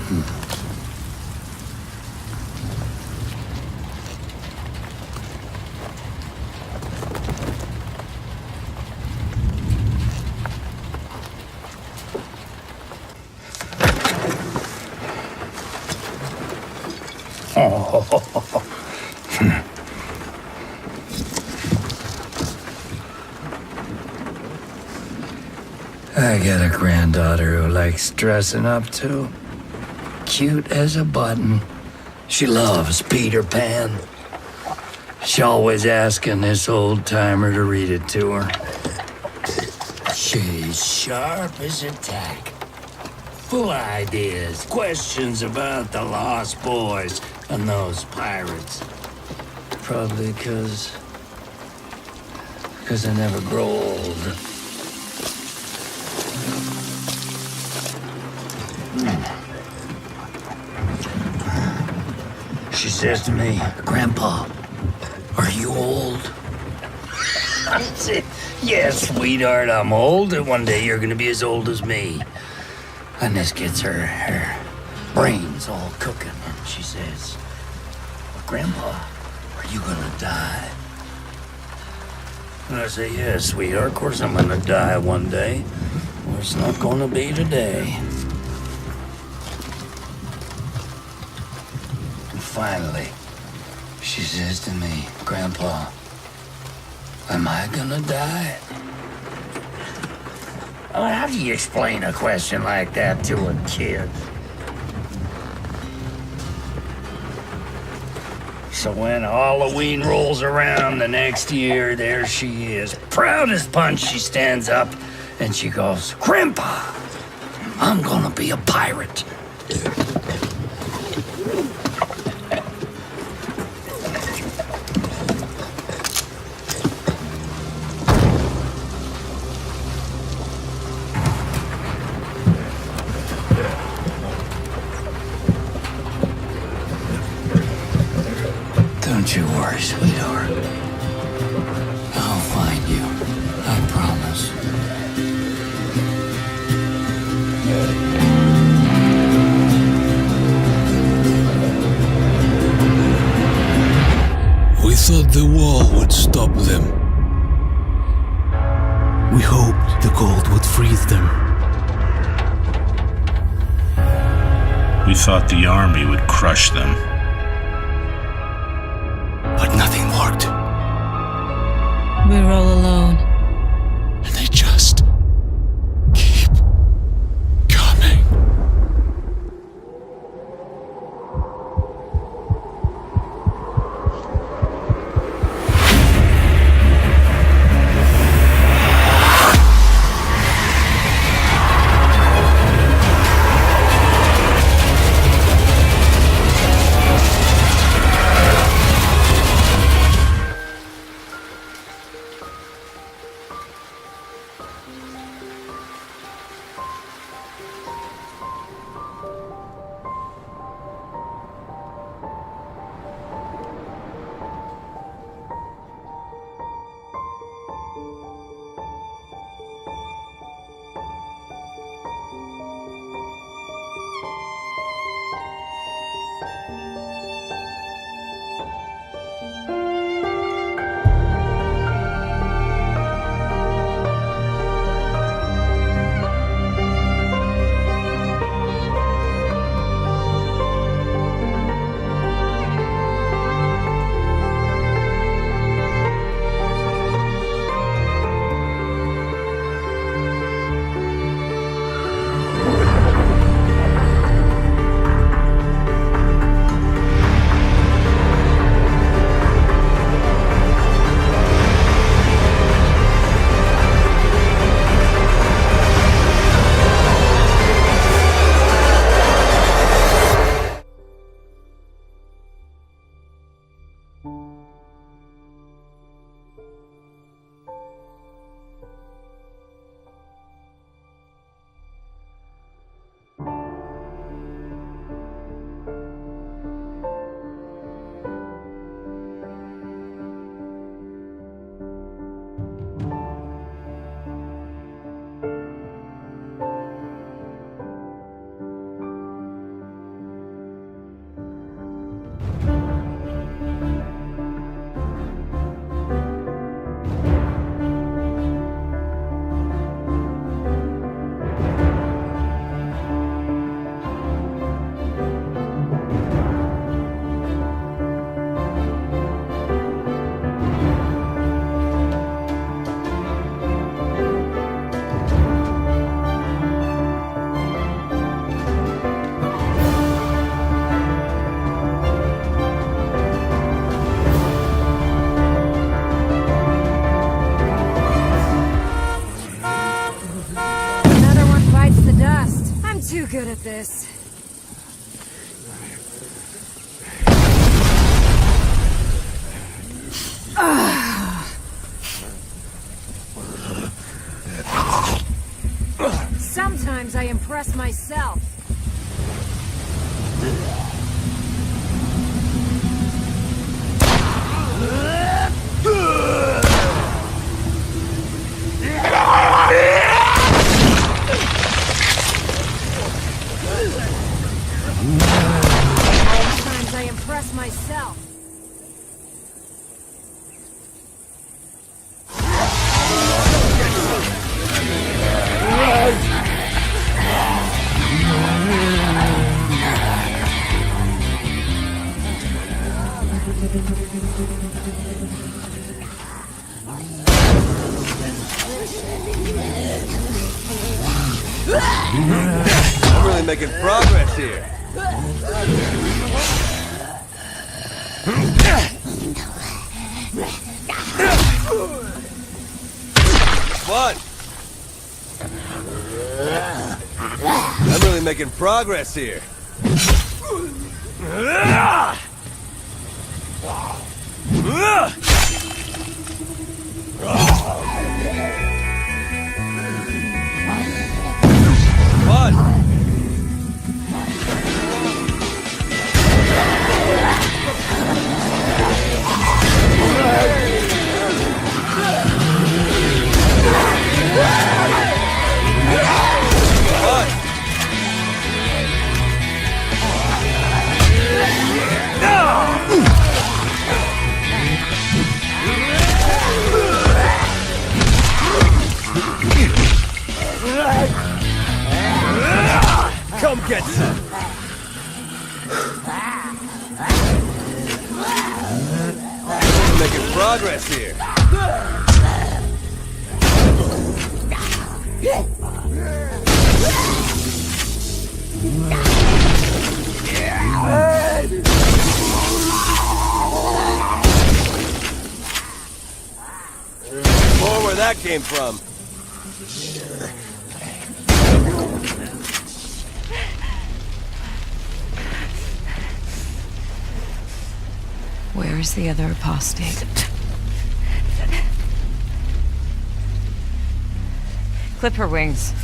I got a granddaughter who likes dressing up too. Cute as a button. She loves Peter Pan. She's always asking this old-timer to read it to her. She's sharp as a tack. Full of ideas, questions about the Lost Boys and those pirates. Probably because I never grow old. She says to me, "Grandpa, are you old?" I said, "Yeah, sweetheart, I'm old, and one day you're gonna be as old as me." And this gets her brains all cooking, and she says, "Grandpa, are you gonna die?" And I say, "Yeah, sweetheart, of course I'm gonna die one day. Well, it's not gonna be today." And finally, she says to me, "Grandpa, am I gonna die?" Well, how do you explain a question like that to a kid? So when Halloween rolls around the next year, there she is. Proud as punch, she stands up and she goes, "Grandpa, I'm gonna be a pirate." Don't you worry, sweetheart. I'll find you. I promise. We thought the wall would stop them. We hoped the gold would freeze them. We thought the army would crush them. But nothing worked. We're all alone. And they just keep coming. myself. Sometimes I impress myself. I'm really making progress here. What? I'm really making progress here. What? Come get some! We're making progress here. More where that came from. Where is the other apostate? Clip her wings.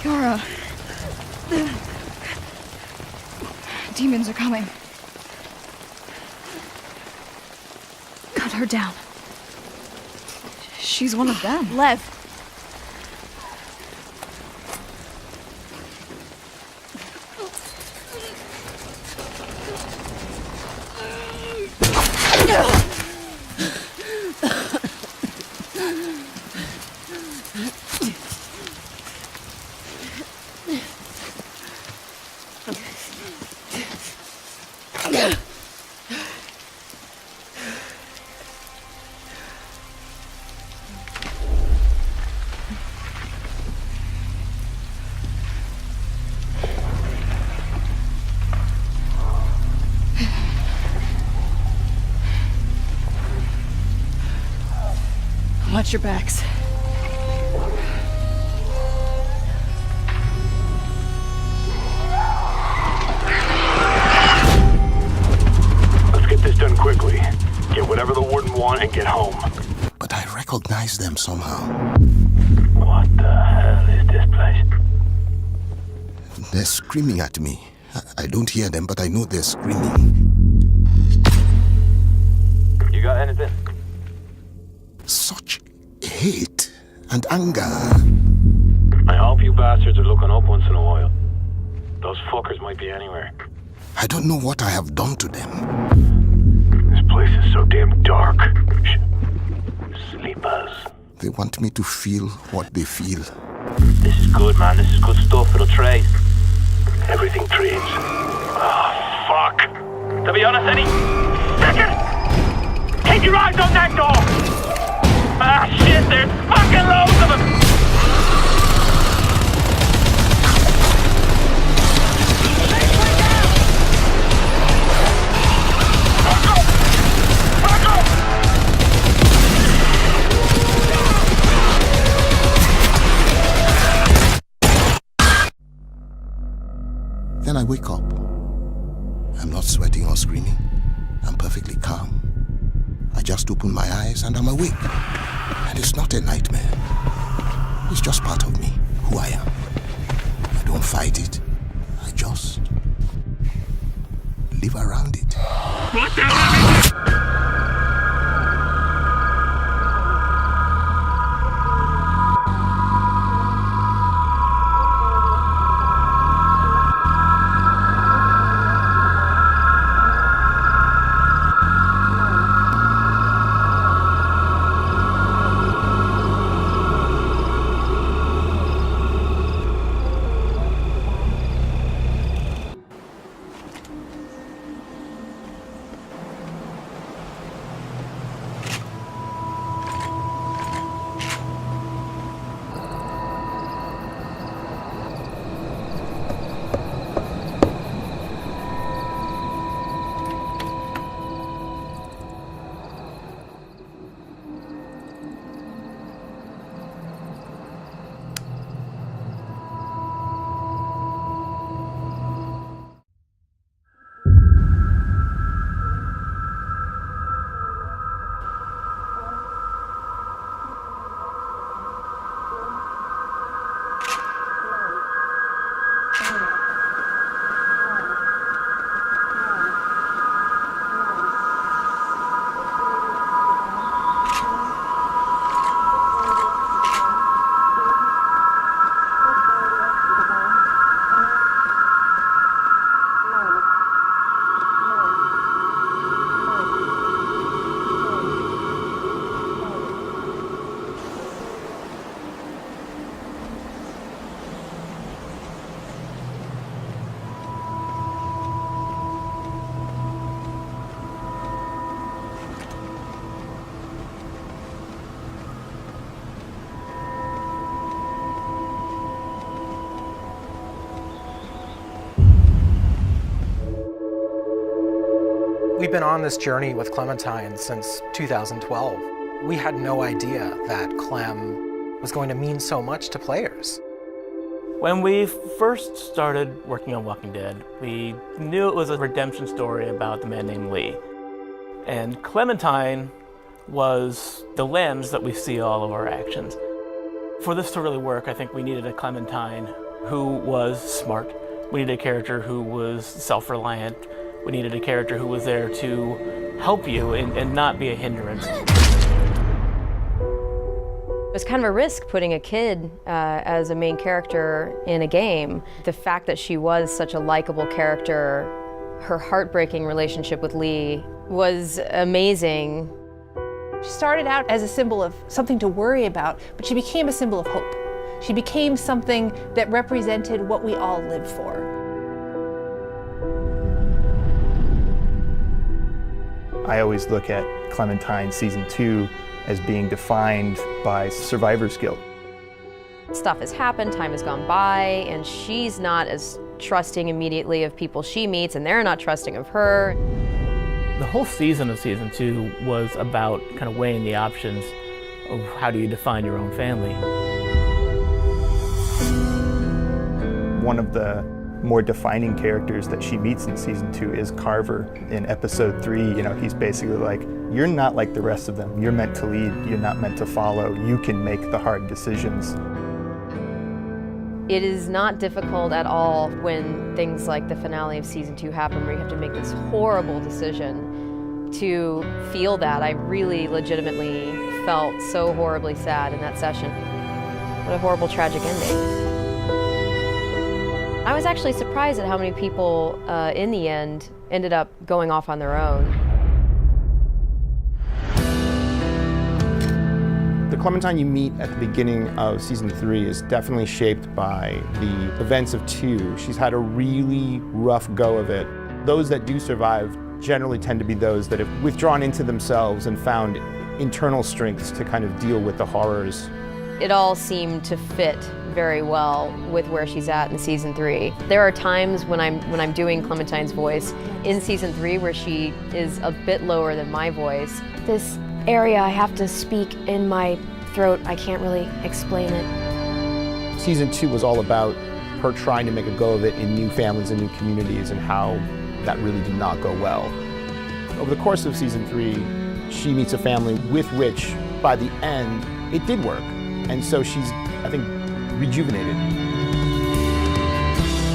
Yara. Demons are coming. Cut her down. She's one of them. Lev. Watch your backs. Let's get this done quickly. Get whatever the Warden want and get home. But I recognize them somehow. What the hell is this place? They're screaming at me. I don't hear them, but I know they're screaming. You got anything? Such hate and anger. I hope you bastards are looking up once in a while. Those fuckers might be anywhere. I don't know what I have done to them. This place is so damn dark. Sleepers. They want me to feel what they feel. This is good, man. This is good stuff. It'll trade. Everything trades. Oh, fuck. To be honest, any second, keep your eyes on that door. Ah, shit, there's fucking loads of them. Then I wake up. I'm not sweating or screaming. I'm perfectly calm. I just open my eyes and I'm awake. And it's not a nightmare. It's just part of me, who I am. I don't fight it. I just live around it. What the hell? We've been on this journey with Clementine since 2012. We had no idea that Clem was going to mean so much to players. When we first started working on Walking Dead, we knew it was a redemption story about the man named Lee. And Clementine was the lens that we see all of our actions. For this to really work, I think we needed a Clementine who was smart. We needed a character who was self-reliant. We needed a character who was there to help you and not be a hindrance. It was kind of a risk putting a kid as a main character in a game. The fact that she was such a likable character, her heartbreaking relationship with Lee was amazing. She started out as a symbol of something to worry about, but she became a symbol of hope. She became something that represented what we all live for. I always look at Clementine Season 2 as being defined by survivor's guilt. Stuff has happened, time has gone by, and she's not as trusting immediately of people she meets, and they're not trusting of her. The whole season of Season 2 was about kind of weighing the options of how do you define your own family. One of the more defining characters that she meets in Season 2 is Carver. In Episode 3, he's basically like, you're not like the rest of them. You're meant to lead, you're not meant to follow. You can make the hard decisions. It is not difficult at all when things like the finale of season 2 happen, where you have to make this horrible decision to feel that. I really legitimately felt so horribly sad in that session. What a horrible, tragic ending. I was actually surprised at how many people in the end ended up going off on their own. The Clementine you meet at the beginning of season 3 is definitely shaped by the events of 2. She's had a really rough go of it. Those that do survive generally tend to be those that have withdrawn into themselves and found internal strengths to kind of deal with the horrors. It all seemed to fit very well with where she's at in season 3. There are times when I'm doing Clementine's voice in season 3 where she is a bit lower than my voice. This area I have to speak in my throat, I can't really explain it. Season 2 was all about her trying to make a go of it in new families and new communities, and how that really did not go well. Over the course of season 3, she meets a family with which, by the end, it did work. And so she's, I think, rejuvenated.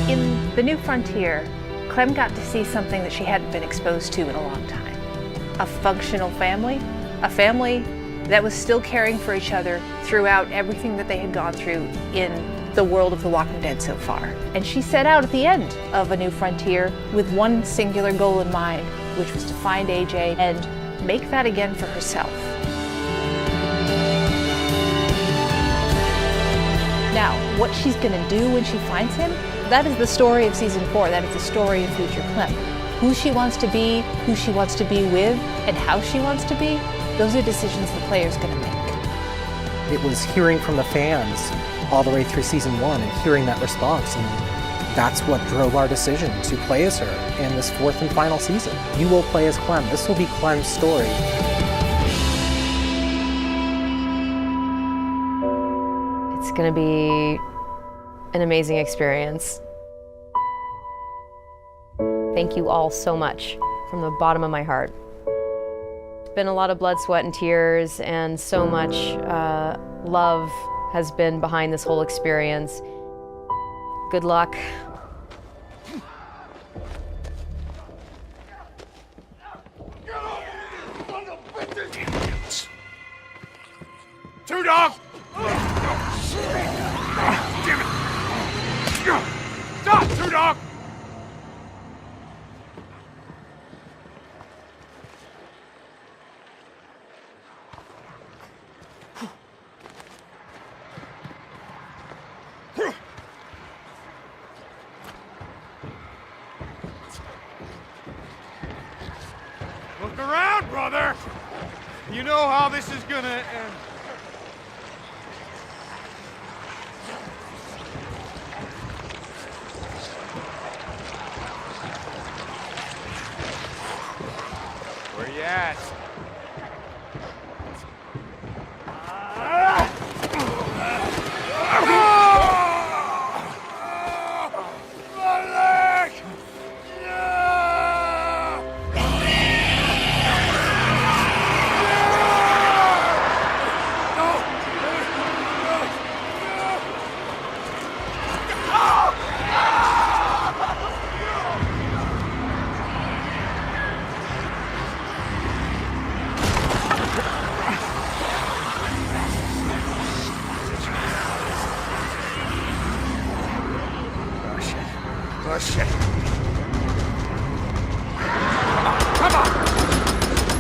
In The New Frontier, Clem got to see something that she hadn't been exposed to in a long time. A functional family, a family that was still caring for each other throughout everything that they had gone through in the world of The Walking Dead so far. And she set out at the end of A New Frontier with one singular goal in mind, which was to find AJ and make that again for herself. Now, what she's gonna do when she finds him, that is the story of season 4. That is the story of future Clem. Who she wants to be, who she wants to be with, and how she wants to be, those are decisions the player's gonna make. It was hearing from the fans all the way through season 1 and hearing that response, and that's what drove our decision to play as her in this 4th and final season. You will play as Clem. This will be Clem's story. It's gonna be an amazing experience. Thank you all so much from the bottom of my heart. It's been a lot of blood, sweat, and tears, and so much love has been behind this whole experience. Good luck. Two dogs! Stop, Two Dog! Look around, brother! You know how this is gonna end. Where you at? My leg! Oh, shit. Come on!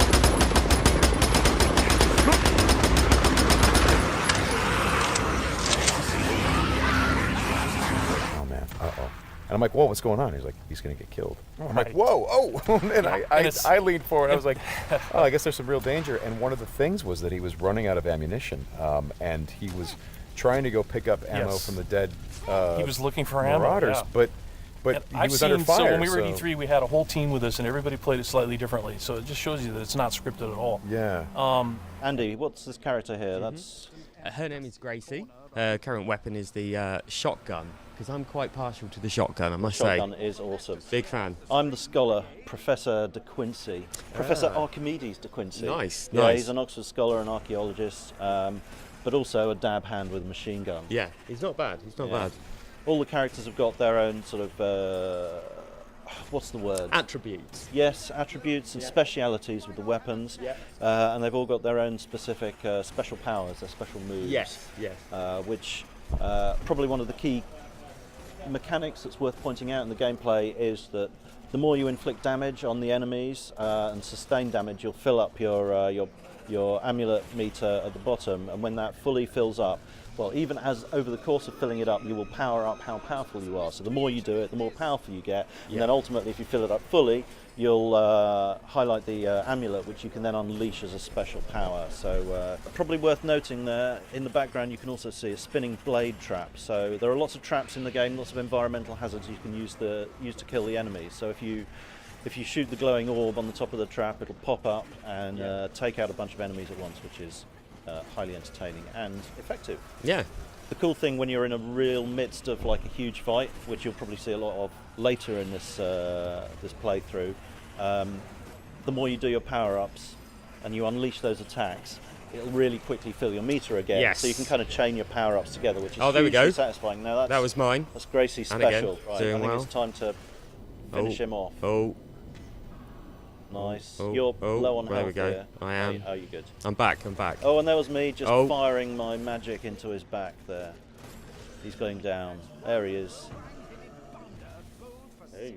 Oh, man. Uh-oh. And I'm like, whoa, what's going on? He's like, he's going to get killed. I'm like, Right. whoa, oh. And I leaned forward. I was like, oh, I guess there's some real danger. And one of the things was that he was running out of ammunition. And he was trying to go pick up ammo Yes. from the dead He was looking for ammo, Marauders. yeah. But And he I've was seen, under fire. so when we were at so- E3, we had a whole team with us, and everybody played it slightly differently. So it just shows you that it's not scripted at all. Yeah. Andy, what's this character here? That's her name is Gracie. Her current weapon is the shotgun, because I'm quite partial to the shotgun, I must say. shotgun is awesome. Big fan. I'm the scholar, Professor De Quincey. Professor Archimedes De Quincey. Nice, Yeah, nice. he's an Oxford scholar and archaeologist, but also a dab hand with a machine gun. Yeah, he's not bad. He's not bad. all the characters have got their own sort of what's the word? Attributes. Yes, attributes and specialities with the weapons, and they've all got their own specific special powers, their special moves. Yes. Which probably one of the key mechanics that's worth pointing out in the gameplay is that the more you inflict damage on the enemies and sustain damage, you'll fill up your amulet meter at the bottom, and when that fully fills up, well, even as over the course of filling it up, you will power up how powerful you are. So the more you do it, the more powerful you get, and then ultimately, if you fill it up fully, you'll highlight the amulet, which you can then unleash as a special power. So probably worth noting there, in the background you can also see a spinning blade trap. So there are lots of traps in the game, lots of environmental hazards you can use to kill the enemies. So if you shoot the glowing orb on the top of the trap, it'll pop up and take out a bunch of enemies at once, which is highly entertaining and effective. Yeah. The cool thing when you're in a real midst of like a huge fight, which you'll probably see a lot of later in this playthrough, the more you do your power-ups and you unleash those attacks, it'll really quickly fill your meter again. Yes. So you can kind of chain your power-ups together, which is there we hugely go. satisfying. Now That was mine. That's Gracie's And again, special. Right, doing I think well. it's time to finish him off. Oh. Nice. Oh, You're oh, low on there health we go. here. I am. Oh, you good? I'm back. Oh, and there was me just Oh. firing my magic into his back there. He's going down. There he is. Hey.